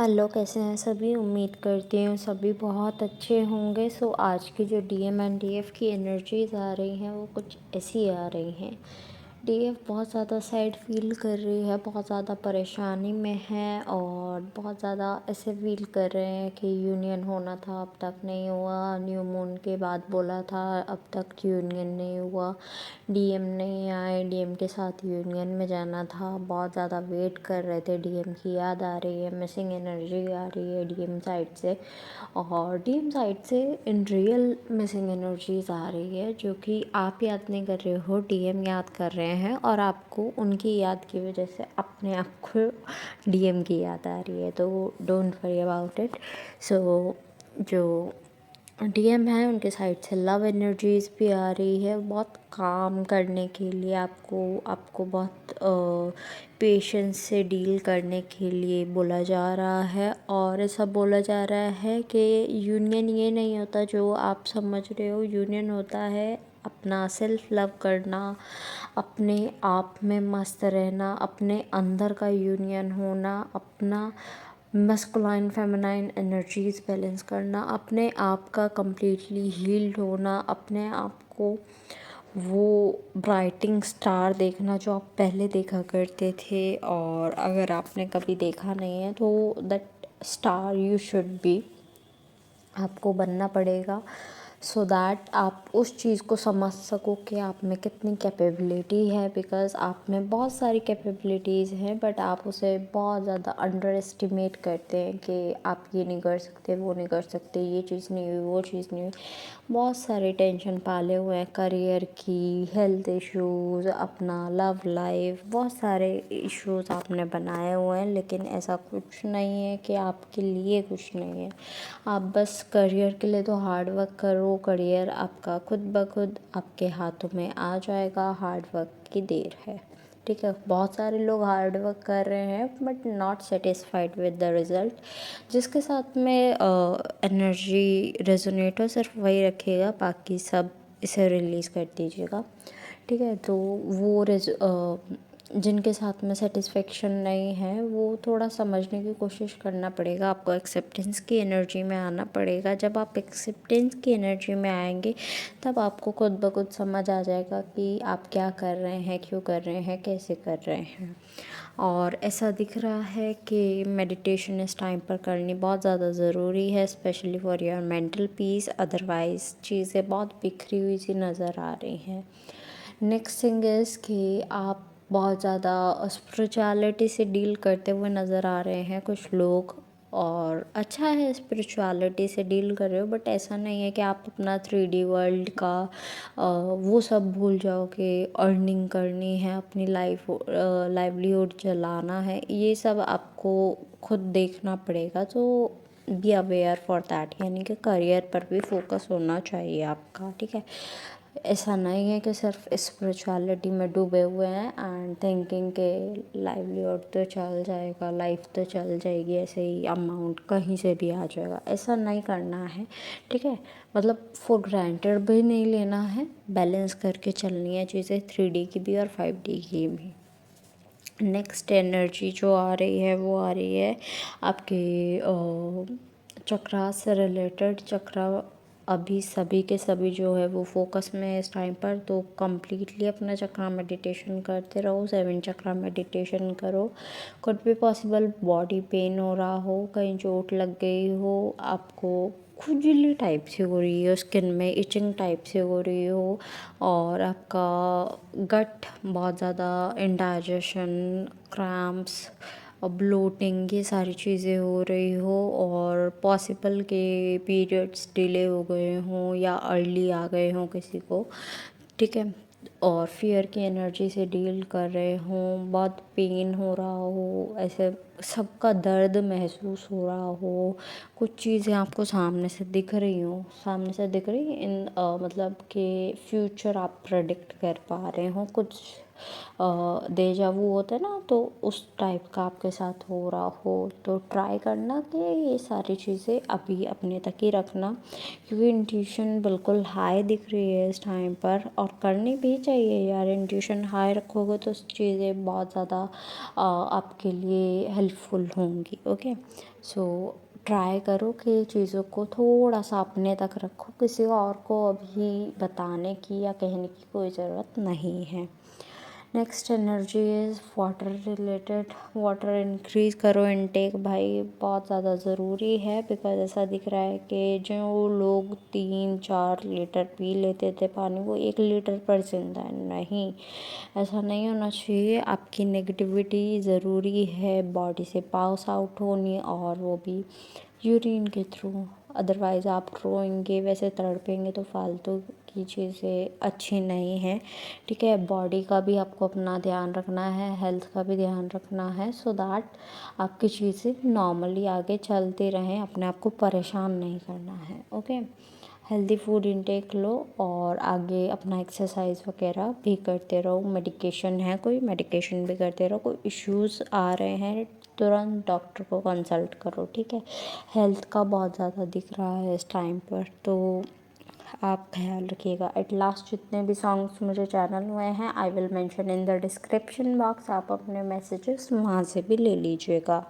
Hello, कैसे हैं सभी। उम्मीद करती हूँ सभी बहुत अच्छे होंगे। आज की जो डीएम एंड डीएफ की एनर्जीज आ रही हैं वो कुछ ऐसी आ रही हैं। डीएफ बहुत ज़्यादा सैड फील कर रही है, बहुत ज़्यादा परेशानी में है और बहुत ज़्यादा ऐसे फील कर रहे हैं कि यूनियन होना था, अब तक नहीं हुआ। न्यू मून के बाद बोला था, अब तक यूनियन नहीं हुआ। डीएम नहीं आए, डीएम के साथ यूनियन में जाना था। बहुत ज़्यादा वेट कर रहे थे, डीएम की याद आ रही है, मिसिंग एनर्जी आ रही है डीएम साइड से। और डीएम साइड से इन रियल मिसिंग एनर्जीज आ रही है, जो कि आप याद नहीं कर रहे हो, डीएम याद कर रहे हैं और आपको उनकी याद की वजह से अपने आप को डीएम की याद आ रही है। तो डोंट वरी अबाउट इट। जो डीएम है उनके साइड से लव एनर्जीज भी आ रही है, बहुत काम करने के लिए आपको बहुत पेशेंस से डील करने के लिए बोला जा रहा है। और ऐसा बोला जा रहा है कि यूनियन ये नहीं होता जो आप समझ रहे हो। यूनियन होता है अपना सेल्फ लव करना, अपने आप में मस्त रहना, अपने अंदर का यूनियन होना, अपना मस्कुलाइन फेमिनाइन एनर्जीज बैलेंस करना, अपने आप का कम्प्लीटली हील्ड होना, अपने आप को वो ब्राइटिंग स्टार देखना जो आप पहले देखा करते थे। और अगर आपने कभी देखा नहीं है तो that star you should be, आपको बनना पड़ेगा सो दैट आप उस चीज़ को समझ सको कि आप में कितनी कैपेबिलिटी है। बिकॉज़ आप में बहुत सारी कैपेबिलिटीज़ हैं, बट आप उसे बहुत ज़्यादा अंडर एस्टिमेट करते हैं कि आप ये नहीं कर सकते, वो नहीं कर सकते, ये चीज़ नहीं हुई, वो चीज़ नहीं हुई। बहुत सारे टेंशन पाले हुए हैं, करियर की, हेल्थ इश्यूज़, अपना लव लाइफ, बहुत सारे इश्यूज़ आपने बनाए हुए हैं। लेकिन ऐसा कुछ नहीं है कि आपके लिए कुछ नहीं है। आप बस करियर के लिए तो हार्ड वर्क करो, करियर आपका खुद ब खुद आपके हाथों में आ जाएगा। हार्ड वर्क की देर है, ठीक है। बहुत सारे लोग हार्ड वर्क कर रहे हैं but not satisfied with the result. जिसके साथ में एनर्जी रेजोनेट हो सिर्फ वही रखिएगा, बाकी सब इसे रिलीज़ कर दीजिएगा, ठीक है। तो वो जिनके साथ में सेटिस्फेक्शन नहीं है वो थोड़ा समझने की कोशिश करना पड़ेगा, आपको एक्सेप्टेंस की एनर्जी में आना पड़ेगा। जब आप एक्सेप्टेंस की एनर्जी में आएंगे तब आपको खुद ब खुद समझ आ जाएगा कि आप क्या कर रहे हैं, क्यों कर रहे हैं, कैसे कर रहे हैं। और ऐसा दिख रहा है कि मेडिटेशन इस टाइम पर करनी बहुत ज़्यादा ज़रूरी है, specially for your mental peace. Otherwise चीज़ें बहुत बिखरी हुई सी नज़र आ रही हैं। नेक्स्ट थिंग इज़ कि आप बहुत ज़्यादा स्पिरिचुअलिटी से डील करते हुए नज़र आ रहे हैं कुछ लोग। और अच्छा है स्पिरिचुअलिटी से डील कर रहे हो, बट ऐसा नहीं है कि आप अपना 3D वर्ल्ड का वो सब भूल जाओ कि अर्निंग करनी है, अपनी लाइवलीहुड चलाना है। ये सब आपको खुद देखना पड़ेगा। तो बी अवेयर फॉर दैट, यानी कि करियर पर भी फोकस होना चाहिए आपका, ठीक है। ऐसा नहीं है कि सिर्फ स्पिरिचुअलिटी में डूबे हुए हैं एंड थिंकिंग के लाइवलीहुड तो चल जाएगा, लाइफ तो चल जाएगी, ऐसे ही अमाउंट कहीं से भी आ जाएगा, ऐसा नहीं करना है, ठीक है। मतलब फॉर ग्रांटेड भी नहीं लेना है, बैलेंस करके चलनी है चीज़ें, 3D की भी और 5D की भी। नेक्स्ट एनर्जी जो आ रही है वो आ रही है आपके चक्रा से रिलेटेड। चक्रा अभी सभी के सभी जो है वो फोकस में है इस टाइम पर। तो कम्प्लीटली अपना चक्रा मेडिटेशन करते रहो, 7 चक्रा मेडिटेशन करो। कुड भी पॉसिबल बॉडी पेन हो रहा हो, कहीं चोट लग गई हो, आपको खुजली टाइप से हो रही है, स्किन में इचिंग टाइप से हो रही हो, और आपका गट बहुत ज़्यादा इंडाइजेशन, क्रैम्प्स और ब्लोटिंग, ये सारी चीज़ें हो रही हो, और पॉसिबल के पीरियड्स डिले हो गए हों या अर्ली आ गए हों किसी को, ठीक है। और फियर की एनर्जी से डील कर रहे हों, बहुत पेन हो रहा हो, ऐसे सबका दर्द महसूस हो रहा हो, कुछ चीज़ें आपको सामने से दिख रही हो, सामने से दिख रही इन मतलब कि फ्यूचर आप प्रेडिक्ट कर पा रहे हो, कुछ डेजा वू होता है ना, तो उस टाइप का आपके साथ हो रहा हो तो ट्राई करना कि ये सारी चीज़ें अभी अपने तक ही रखना, क्योंकि इंट्यूशन बिल्कुल हाई दिख रही है इस टाइम पर, और करनी भी चाहिए यार। इंट्यूशन हाई रखोगे तो चीज़ें बहुत ज़्यादा आपके लिए हेल्पफुल होंगी। ओके, सो ट्राई करो कि चीज़ों को थोड़ा सा अपने तक रखो, किसी और को अभी बताने की या कहने की कोई ज़रूरत नहीं है। Next energy is water related. Water increase करो इनटेक भाई, बहुत ज़्यादा ज़रूरी है, बिकॉज ऐसा दिख रहा है कि जो लोग 3-4 लीटर पी लेते थे पानी, वो 1 लीटर पर जिंदा है। नहीं, ऐसा नहीं होना चाहिए। आपकी नेगेटिविटी ज़रूरी है बॉडी से पास आउट होनी, और वो भी यूरिन के थ्रू। अदरवाइज़ आप रोएंगे, वैसे तड़पेंगे तो फालतू की चीज़ें अच्छी नहीं है। ठीक है, बॉडी का भी आपको अपना ध्यान रखना है, हेल्थ का भी ध्यान रखना है, सो दैट आपकी चीज़ें नॉर्मली आगे चलती रहें, अपने आप को परेशान नहीं करना है। ओके, हेल्दी फूड इंटेक लो और आगे अपना एक्सरसाइज वगैरह भी करते रहो। मेडिकेशन है कोई, मेडिकेशन भी करते रहो। कोई इश्यूज़ आ रहे हैं तुरंत डॉक्टर को कंसल्ट करो। ठीक है, हेल्थ का बहुत ज़्यादा दिख रहा है इस टाइम पर, तो आप ख्याल रखिएगा। एट लास्ट जितने भी सॉन्ग्स मुझे चैनल हुए हैं I will mention in the description box, आप अपने मैसेजेस वहाँ से भी ले लीजिएगा।